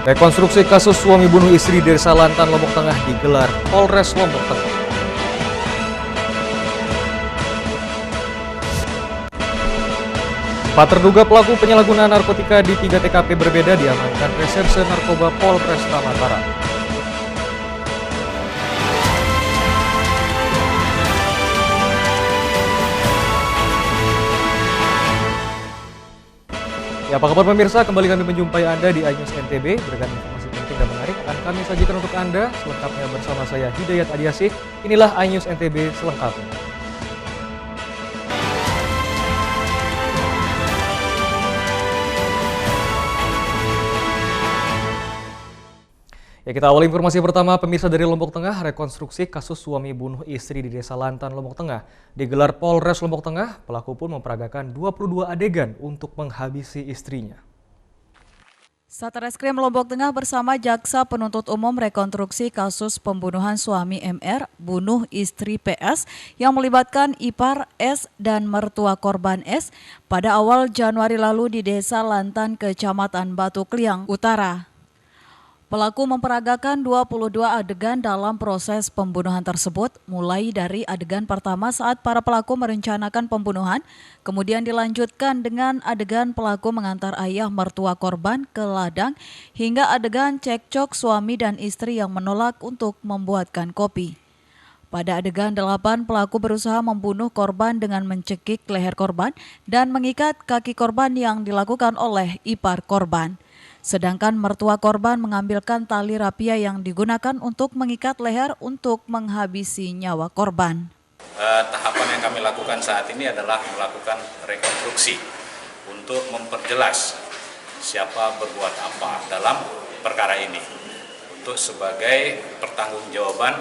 Rekonstruksi kasus suami bunuh istri di Desa Lantan, Lombok Tengah digelar Polres Lombok Tengah. Empat terduga pelaku penyalahgunaan narkotika di 3 TKP berbeda diamankan Reserse Narkoba Polresta Mataram. Ya, apa kabar pemirsa? Kembali kami menjumpai Anda di iNews NTB. Beragam informasi penting dan menarik akan kami sajikan untuk Anda. Selengkapnya bersama saya Hidayat Adiasih. Inilah iNews NTB selengkapnya. Ya, kita awali informasi pertama pemirsa dari Lombok Tengah. Rekonstruksi kasus suami bunuh istri di Desa Lantan, Lombok Tengah digelar Polres Lombok Tengah. Pelaku pun memperagakan 22 adegan untuk menghabisi istrinya. Satreskrim Lombok Tengah bersama Jaksa Penuntut Umum rekonstruksi kasus pembunuhan suami MR bunuh istri PS yang melibatkan ipar S dan mertua korban S pada awal Januari lalu di Desa Lantan, Kecamatan Batu Kliang Utara. Pelaku memperagakan 22 adegan dalam proses pembunuhan tersebut, mulai dari adegan pertama saat para pelaku merencanakan pembunuhan, kemudian dilanjutkan dengan adegan pelaku mengantar ayah mertua korban ke ladang, hingga adegan cekcok suami dan istri yang menolak untuk membuatkan kopi. Pada adegan 8, pelaku berusaha membunuh korban dengan mencekik leher korban dan mengikat kaki korban yang dilakukan oleh ipar korban. Sedangkan mertua korban mengambilkan tali rapia yang digunakan untuk mengikat leher untuk menghabisi nyawa korban. Tahapan yang kami lakukan saat ini adalah melakukan rekonstruksi untuk memperjelas siapa berbuat apa dalam perkara ini. Untuk sebagai pertanggungjawaban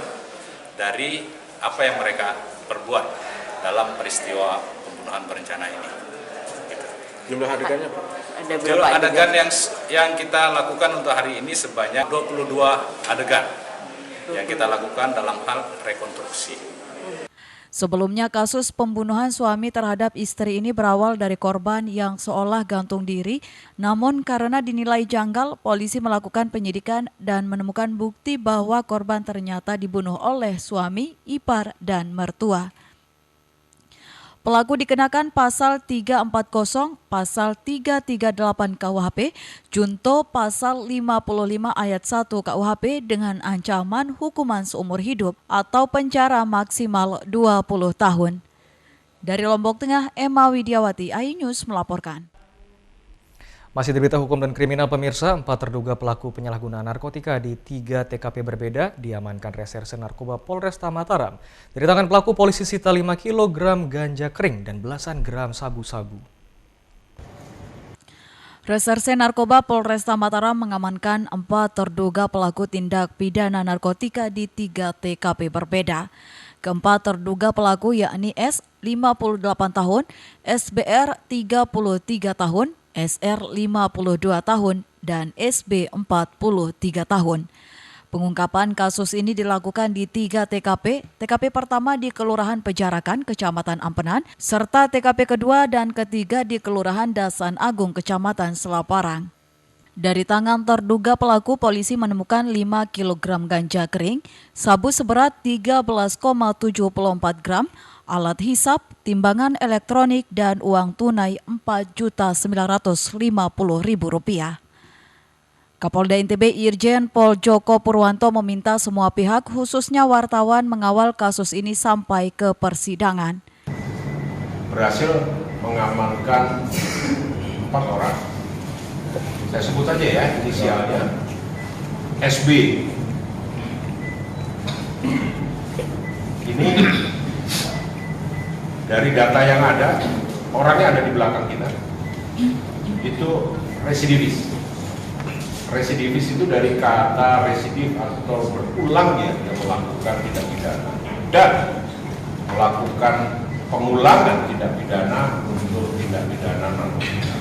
dari apa yang mereka perbuat dalam peristiwa pembunuhan berencana ini. Jumlah adegannya Pak? Jumlah adegan yang kita lakukan untuk hari ini sebanyak 22 adegan yang kita lakukan dalam hal rekonstruksi. Sebelumnya kasus pembunuhan suami terhadap istri ini berawal dari korban yang seolah gantung diri, namun karena dinilai janggal, polisi melakukan penyidikan dan menemukan bukti bahwa korban ternyata dibunuh oleh suami, ipar, dan mertua. Pelaku dikenakan pasal 340, pasal 338 KUHP, junto pasal 55 ayat 1 KUHP dengan ancaman hukuman seumur hidup atau penjara maksimal 20 tahun. Dari Lombok Tengah, Emma Widiawati, iNews melaporkan. Masih di berita hukum dan kriminal pemirsa, 4 terduga pelaku penyalahgunaan narkotika di 3 TKP berbeda diamankan Reserse Narkoba Polresta Mataram. Dari tangan pelaku, polisi sita 5 kg ganja kering dan belasan gram sabu-sabu. Reserse Narkoba Polresta Mataram mengamankan 4 terduga pelaku tindak pidana narkotika di 3 TKP berbeda. Keempat terduga pelaku yakni S, 58 tahun, SBR, 33 tahun, SR 52 tahun, dan SB 43 tahun. Pengungkapan kasus ini dilakukan di 3 TKP, TKP pertama di Kelurahan Pejarakan, Kecamatan Ampenan, serta TKP kedua dan ketiga di Kelurahan Dasan Agung, Kecamatan Selaparang. Dari tangan terduga pelaku, polisi menemukan 5 kg ganja kering, sabu seberat 13,74 gram, alat hisap, timbangan elektronik, dan uang tunai Rp4.950.000. Kapolda NTB Irjen Pol Joko Purwanto meminta semua pihak, khususnya wartawan, mengawal kasus ini sampai ke persidangan. Berhasil mengamankan 4 orang. Saya sebut aja ya inisialnya. SB. Ini dari data yang ada, orangnya ada di belakang kita. Itu residivis. Residivis itu dari kata residif atau berulangnya yang melakukan tindak pidana dan melakukan pengulangan tindak pidana untuk tindak pidana narkotika.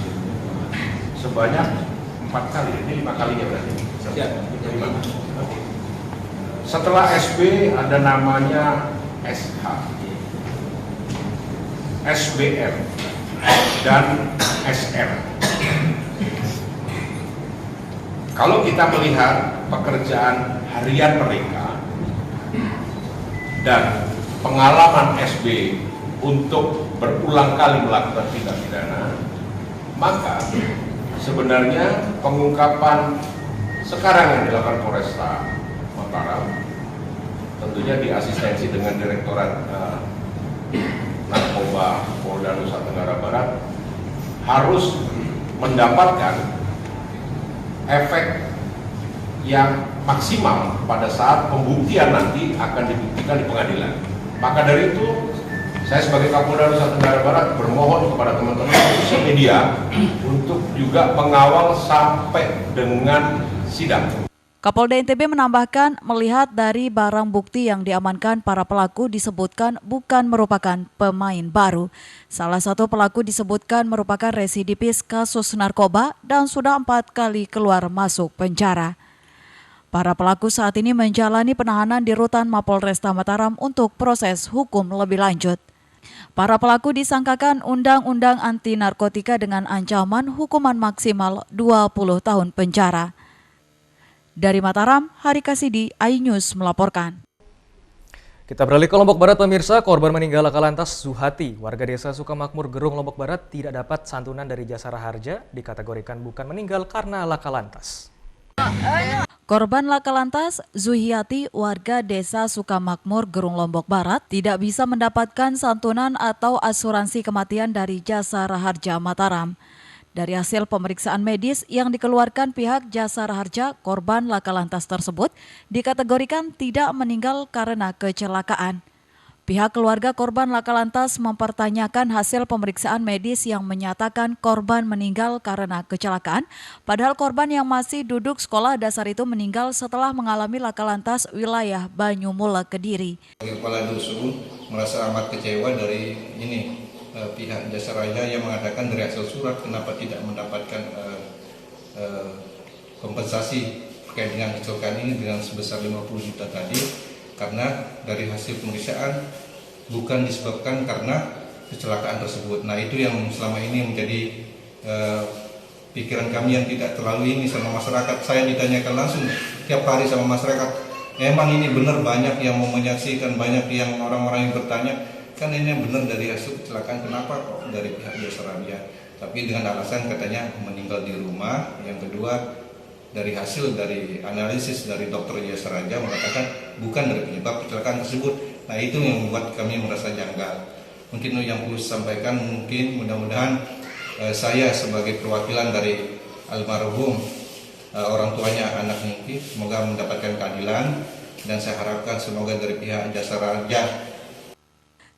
Sebanyak 4 kali, ini 5 kalinya berarti. Ya, 5. Setelah SB ada namanya SH, SBR, dan SR. Kalau kita melihat pekerjaan harian mereka dan pengalaman SB untuk berulang kali melakukan tindak pidana, maka sebenarnya pengungkapan sekarang yang dilakukan Polresta Mataram, tentunya diasistensi dengan Direktorat Narkoba Polda Nusa Tenggara Barat, harus mendapatkan efek yang maksimal pada saat pembuktian nanti akan dibuktikan di pengadilan. Maka dari itu, saya sebagai Kapolda Nusa Tenggara Barat bermohon kepada teman-teman khususnya media untuk juga mengawal sampai dengan sidang. Kapolda NTB menambahkan melihat dari barang bukti yang diamankan para pelaku disebutkan bukan merupakan pemain baru. Salah satu pelaku disebutkan merupakan residivis kasus narkoba dan sudah 4 kali keluar masuk penjara. Para pelaku saat ini menjalani penahanan di Rutan Mapolresta Mataram untuk proses hukum lebih lanjut. Para pelaku disangkakan Undang-Undang Anti Narkotika dengan ancaman hukuman maksimal 20 tahun penjara. Dari Mataram, Hari Kasidi, iNews melaporkan. Kita beralih ke Lombok Barat, pemirsa. Korban meninggal laka lantas Zuhati, warga desa Sukamakmur, Gerung, Lombok Barat, tidak dapat santunan dari Jasara Harja, dikategorikan bukan meninggal karena laka lantas. Korban laka lantas Zuhiati, warga desa Sukamakmur, Gerung, Lombok Barat, tidak bisa mendapatkan santunan atau asuransi kematian dari Jasara Harja Mataram. Dari hasil pemeriksaan medis yang dikeluarkan pihak Jasara Harja, korban laka lantas tersebut dikategorikan tidak meninggal karena kecelakaan. Pihak keluarga korban laka lantas mempertanyakan hasil pemeriksaan medis yang menyatakan korban meninggal karena kecelakaan, padahal korban yang masih duduk sekolah dasar itu meninggal setelah mengalami laka lantas wilayah Banyumula, Kediri. Kepala dusun merasa amat kecewa dari pihak Jasara Harja yang mengatakan dari hasil surat kenapa tidak mendapatkan kompensasi terkait dengan kecelakaan ini dengan sebesar 50 juta tadi, karena dari hasil pemeriksaan bukan disebabkan karena kecelakaan tersebut. Nah, itu yang selama ini menjadi pikiran kami yang tidak terlalu ini sama masyarakat. Saya ditanyakan langsung tiap hari sama masyarakat, emang ini benar banyak yang mau menyaksikan, banyak yang orang-orang yang bertanya, kan ini benar dari hasil kecelakaan, kenapa kok dari pihak Jasara Harja? Tapi dengan alasan katanya meninggal di rumah. Yang kedua, dari hasil dari analisis dari dokter Jasara Harja mengatakan bukan dari penyebab kecelakaan tersebut. Nah, itu yang membuat kami merasa janggal. Mungkin yang perlu sampaikan, mungkin mudah-mudahan saya sebagai perwakilan dari almarhum orang tuanya anak Niki semoga mendapatkan keadilan, dan saya harapkan semoga dari pihak Jasara Harja.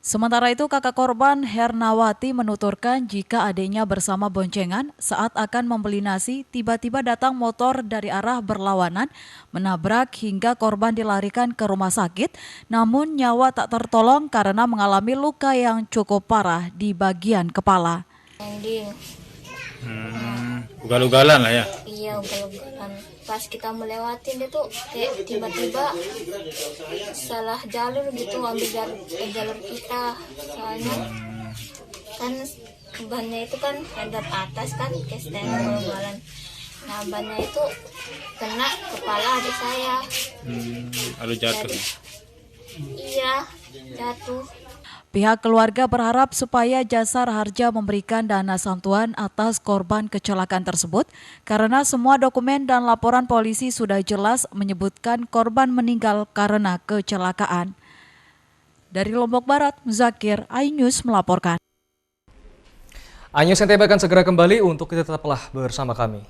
Sementara itu, kakak korban Hernawati menuturkan jika adiknya bersama boncengan saat akan membeli nasi, tiba-tiba datang motor dari arah berlawanan, menabrak hingga korban dilarikan ke rumah sakit, namun nyawa tak tertolong karena mengalami luka yang cukup parah di bagian kepala. Ugal-ugalan lah ya? Iya, ugal-ugalan. Pas kita melewatin itu kayak tiba-tiba salah jalur gitu, ambil jalur kita. Soalnya kan bannya itu kan ada atas kan, kayak stand ugal-ugalan. Nah, bannya itu kena kepala adik saya. Lalu jatuh? Iya, jatuh. Pihak keluarga berharap supaya Jasara Harja memberikan dana santuan atas korban kecelakaan tersebut karena semua dokumen dan laporan polisi sudah jelas menyebutkan korban meninggal karena kecelakaan. Dari Lombok Barat, Zakir, iNews melaporkan. iNews NTB akan segera kembali, untuk itu tetaplah bersama kami.